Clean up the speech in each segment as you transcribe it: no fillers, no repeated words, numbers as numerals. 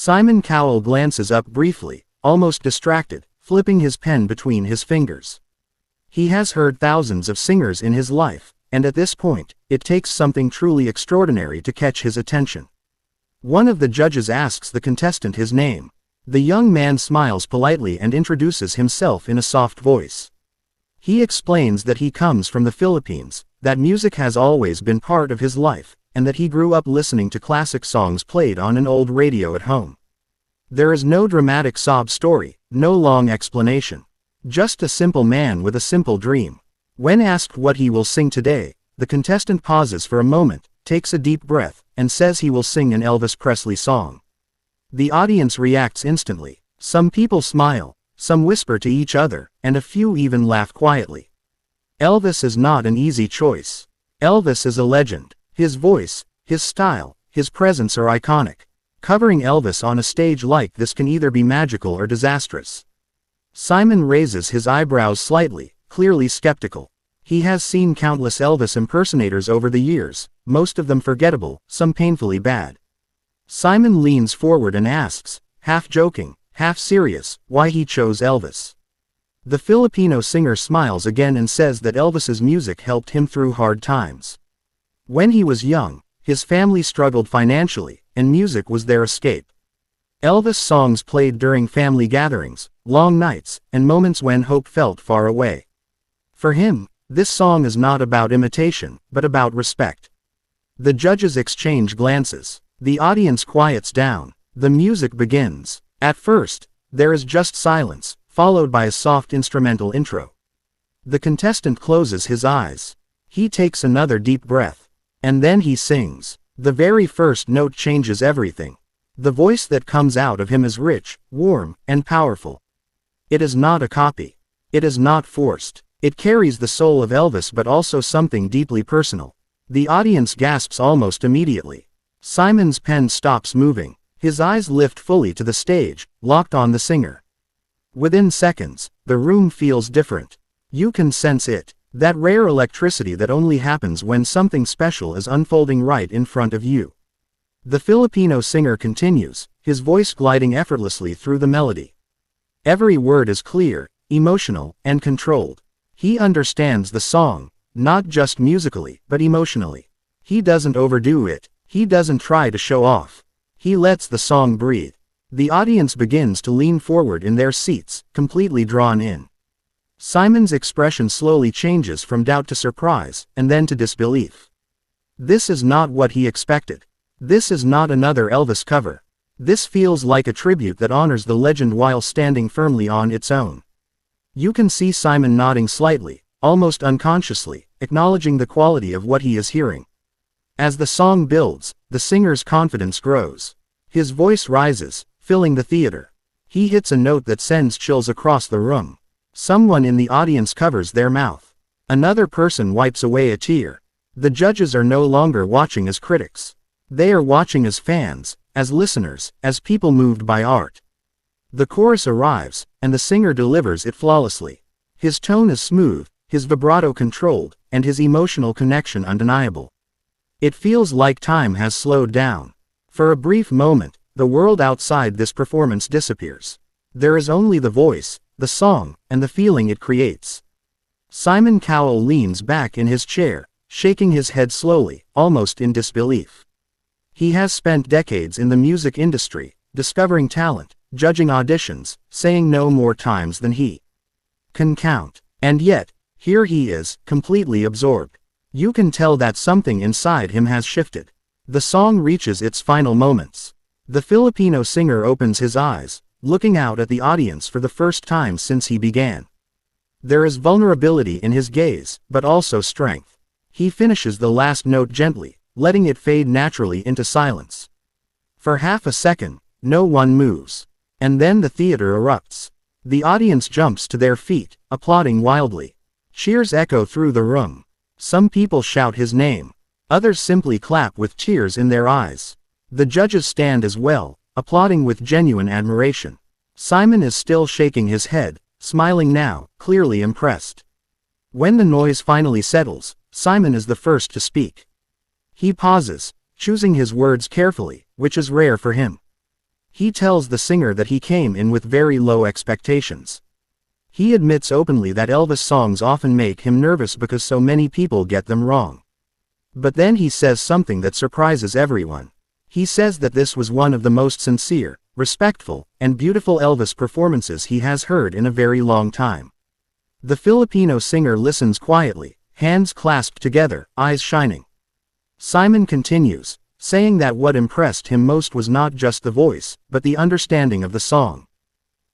Simon Cowell glances up briefly, almost distracted, flipping his pen between his fingers. He has heard thousands of singers in his life, and at this point, it takes something truly extraordinary to catch his attention. One of the judges asks the contestant his name. The young man smiles politely and introduces himself in a soft voice. He explains that he comes from the Philippines, that music has always been part of his life, and that he grew up listening to classic songs played on an old radio at home. There is no dramatic sob story, no long explanation. Just a simple man with a simple dream. When asked what he will sing today, the contestant pauses for a moment, takes a deep breath, and says he will sing an Elvis Presley song. The audience reacts instantly. Some people smile, some whisper to each other, and a few even laugh quietly. Elvis is not an easy choice. Elvis is a legend. His voice, his style, his presence are iconic. Covering Elvis on a stage like this can either be magical or disastrous. Simon raises his eyebrows slightly, clearly skeptical. He has seen countless Elvis impersonators over the years, most of them forgettable, some painfully bad. Simon leans forward and asks, half joking, half serious, why he chose Elvis. The Filipino singer smiles again and says that Elvis's music helped him through hard times. When he was young, his family struggled financially, and music was their escape. Elvis songs played during family gatherings, long nights, and moments when hope felt far away. For him, this song is not about imitation, but about respect. The judges exchange glances. The audience quiets down. The music begins. At first, there is just silence, followed by a soft instrumental intro. The contestant closes his eyes. He takes another deep breath. And then he sings. The very first note changes everything. The voice that comes out of him is rich, warm, and powerful. It is not a copy. It is not forced. It carries the soul of Elvis but also something deeply personal. The audience gasps almost immediately. Simon's pen stops moving. His eyes lift fully to the stage, locked on the singer. Within seconds, the room feels different. You can sense it, that rare electricity that only happens when something special is unfolding right in front of you. The Filipino singer continues, his voice gliding effortlessly through the melody. Every word is clear, emotional, and controlled. He understands the song, not just musically, but emotionally. He doesn't overdo it. He doesn't try to show off. He lets the song breathe. The audience begins to lean forward in their seats, completely drawn in. Simon's expression slowly changes from doubt to surprise, and then to disbelief. This is not what he expected. This is not another Elvis cover. This feels like a tribute that honors the legend while standing firmly on its own. You can see Simon nodding slightly, almost unconsciously, acknowledging the quality of what he is hearing. As the song builds, the singer's confidence grows. His voice rises, filling the theater. He hits a note that sends chills across the room. Someone in the audience covers their mouth. Another person wipes away a tear. The judges are no longer watching as critics. They are watching as fans, as listeners, as people moved by art. The chorus arrives, and the singer delivers it flawlessly. His tone is smooth, his vibrato controlled, and his emotional connection undeniable. It feels like time has slowed down. For a brief moment, the world outside this performance disappears. There is only the voice, the song, and the feeling it creates. Simon Cowell leans back in his chair, shaking his head slowly, almost in disbelief. He has spent decades in the music industry, discovering talent, judging auditions, saying no more times than he can count. And yet, here he is, completely absorbed. You can tell that something inside him has shifted. The song reaches its final moments. The Filipino singer opens his eyes, looking out at the audience for the first time since he began. There is vulnerability in his gaze, but also strength. He finishes the last note gently, letting it fade naturally into silence. For half a second, no one moves. And then the theater erupts. The audience jumps to their feet, applauding wildly. Cheers echo through the room. Some people shout his name. Others simply clap with tears in their eyes. The judges stand as well, applauding with genuine admiration. Simon is still shaking his head, smiling now, clearly impressed. When the noise finally settles, Simon is the first to speak. He pauses, choosing his words carefully, which is rare for him. He tells the singer that he came in with very low expectations. He admits openly that Elvis songs often make him nervous because so many people get them wrong. But then he says something that surprises everyone. He says that this was one of the most sincere, respectful, and beautiful Elvis performances he has heard in a very long time. The Filipino singer listens quietly, hands clasped together, eyes shining. Simon continues, saying that what impressed him most was not just the voice, but the understanding of the song.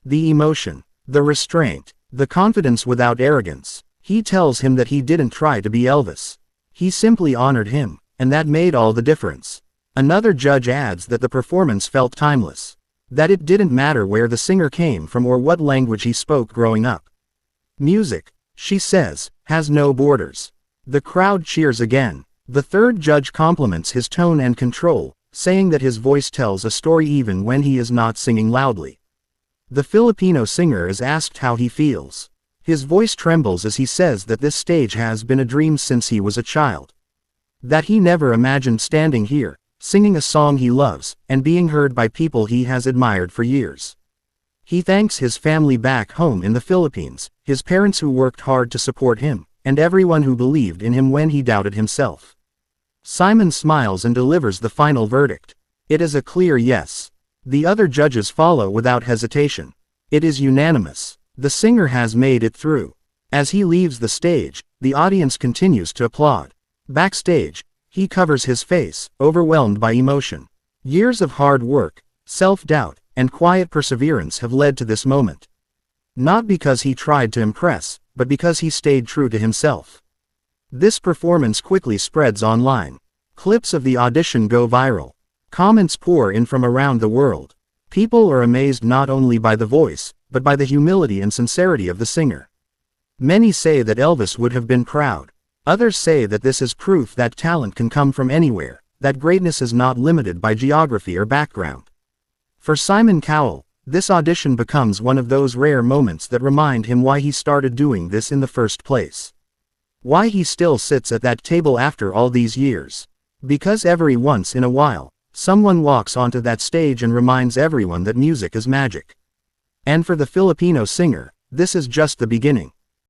The emotion, the restraint, the confidence without arrogance. He tells him that he didn't try to be Elvis. He simply honored him, and that made all the difference. Another judge adds that the performance felt timeless. That it didn't matter where the singer came from or what language he spoke growing up. Music, she says, has no borders. The crowd cheers again. The third judge compliments his tone and control, saying that his voice tells a story even when he is not singing loudly. The Filipino singer is asked how he feels. His voice trembles as he says that this stage has been a dream since he was a child. That he never imagined standing here, singing a song he loves, and being heard by people he has admired for years. He thanks his family back home in the Philippines, his parents who worked hard to support him, and everyone who believed in him when he doubted himself. Simon smiles and delivers the final verdict. It is a clear yes. The other judges follow without hesitation. It is unanimous. The singer has made it through. As he leaves the stage, the audience continues to applaud. Backstage, he covers his face, overwhelmed by emotion. Years of hard work, self-doubt, and quiet perseverance have led to this moment. Not because he tried to impress, but because he stayed true to himself. This performance quickly spreads online. Clips of the audition go viral. Comments pour in from around the world. People are amazed not only by the voice, but by the humility and sincerity of the singer. Many say that Elvis would have been proud. Others say that this is proof that talent can come from anywhere, that greatness is not limited by geography or background. For Simon Cowell, this audition becomes one of those rare moments that remind him why he started doing this in the first place. Why he still sits at that table after all these years. Because every once in a while, someone walks onto that stage and reminds everyone that music is magic. And for the Filipino singer, this is just the beginning.